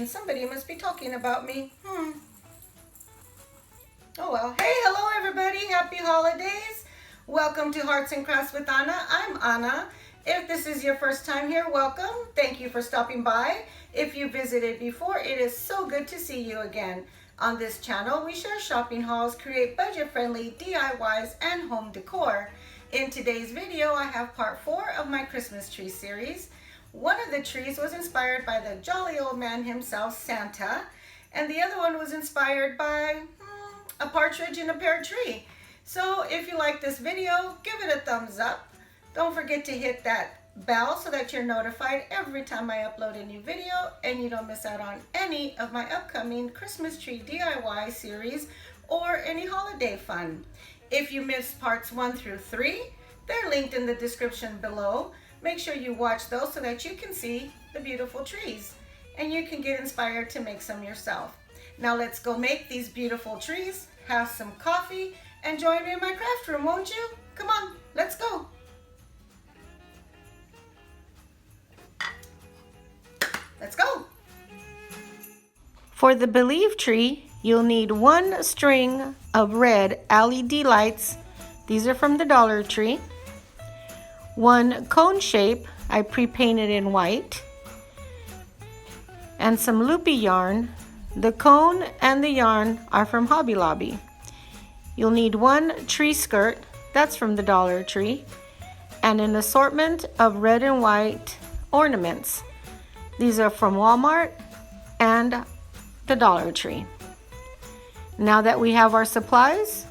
means somebody must be talking about me. Oh well. Hey, hello everybody. Happy holidays. Welcome to Hearts and Crafts with Anna. I'm Anna. If this is your first time here, welcome. Thank you for stopping by. If you visited before, it is so good to see you again. On this channel, we share shopping hauls, create budget-friendly DIYs, and home decor. In today's video, I have part 4 of my Christmas tree series. One of the trees was inspired by the jolly old man himself, Santa, and the other one was inspired by a partridge in a pear tree. So if you like this video, give it a thumbs up. Don't forget to hit that bell so that you're notified every time I upload a new video and you don't miss out on any of my upcoming Christmas tree DIY series or any holiday fun. If you missed parts 1 through 3, they're linked in the description below. Make sure you watch those so that you can see the beautiful trees and you can get inspired to make some yourself. Now let's go make these beautiful trees, have some coffee, and join me in my craft room, won't you? Come on, let's go. Let's go. For the Believe tree, you'll need 1 string of red LED lights. These are from the Dollar Tree. 1 cone shape, I pre-painted in white. And some loopy yarn. The cone and the yarn are from Hobby Lobby. You'll need 1 tree skirt, that's from the Dollar Tree, and an assortment of red and white ornaments. These are from Walmart and the Dollar Tree. Now that we have our supplies,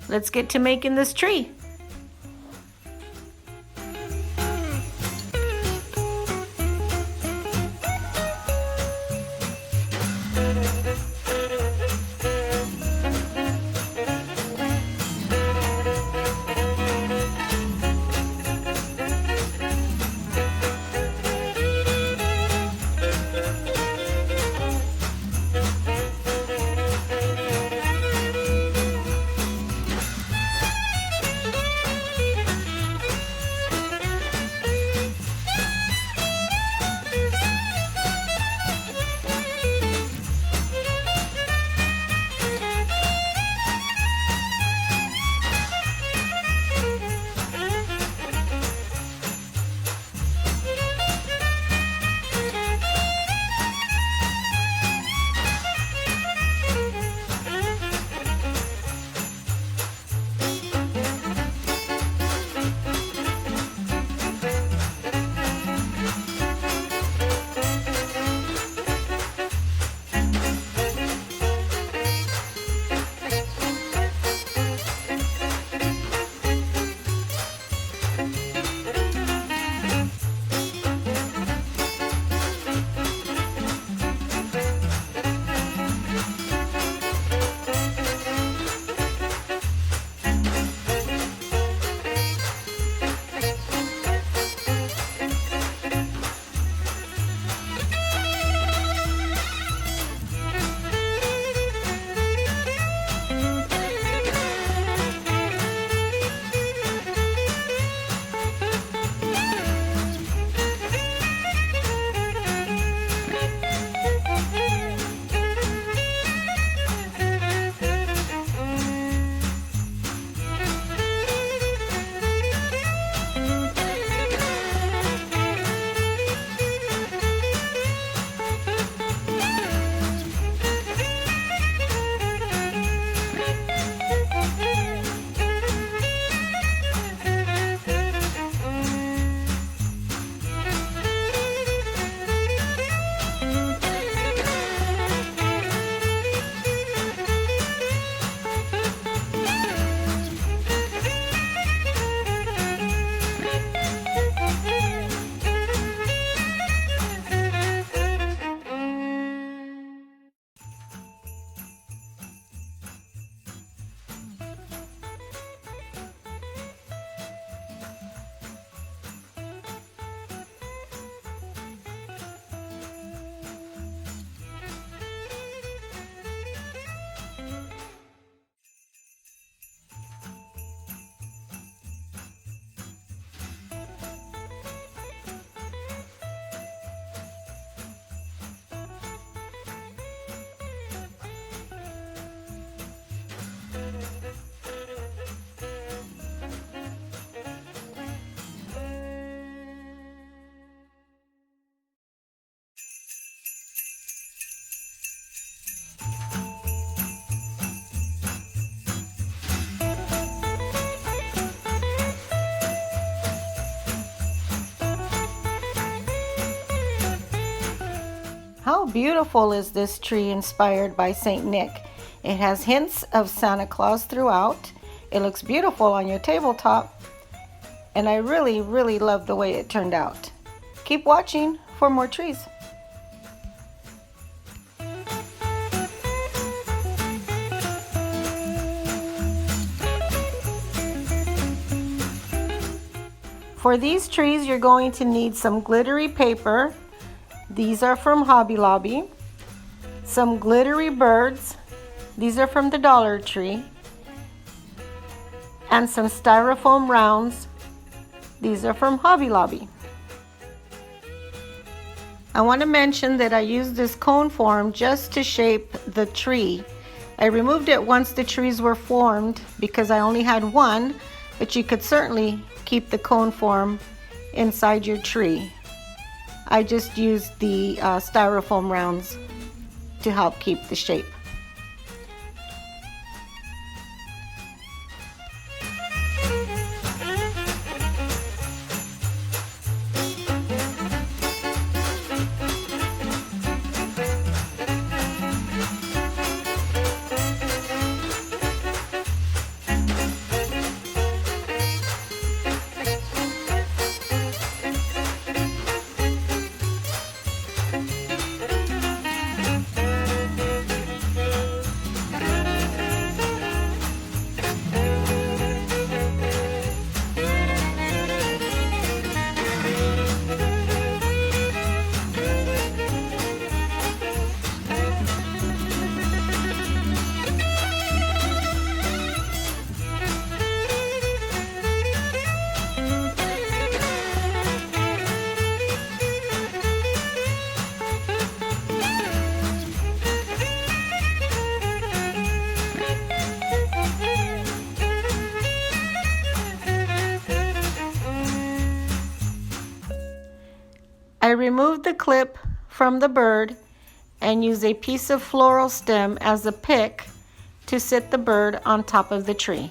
let's get to making this tree. beautiful is this tree inspired by Saint Nick? It has hints of Santa Claus throughout. It looks beautiful on your tabletop, and I really, really love the way it turned out. Keep watching for more trees. For these trees, you're going to need some glittery paper. These are from Hobby Lobby. Some glittery birds. These are from the Dollar Tree. And some styrofoam rounds. These are from Hobby Lobby. I want to mention that I used this cone form just to shape the tree. I removed it once the trees were formed because I only had one, but you could certainly keep the cone form inside your tree. I just used the styrofoam rounds to help keep the shape. I removed the clip from the bird and used a piece of floral stem as a pick to sit the bird on top of the tree.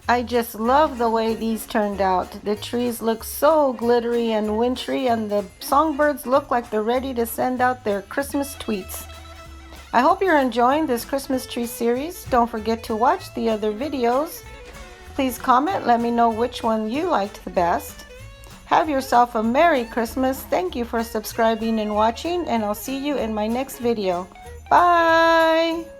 I just love the way these turned out. The trees look so glittery and wintry, and the songbirds look like they're ready to send out their Christmas tweets. I hope you're enjoying this Christmas tree series. Don't forget to watch the other videos. Please comment, let me know which one you liked the best. Have yourself a Merry Christmas. Thank you for subscribing and watching, and I'll see you in my next video. Bye!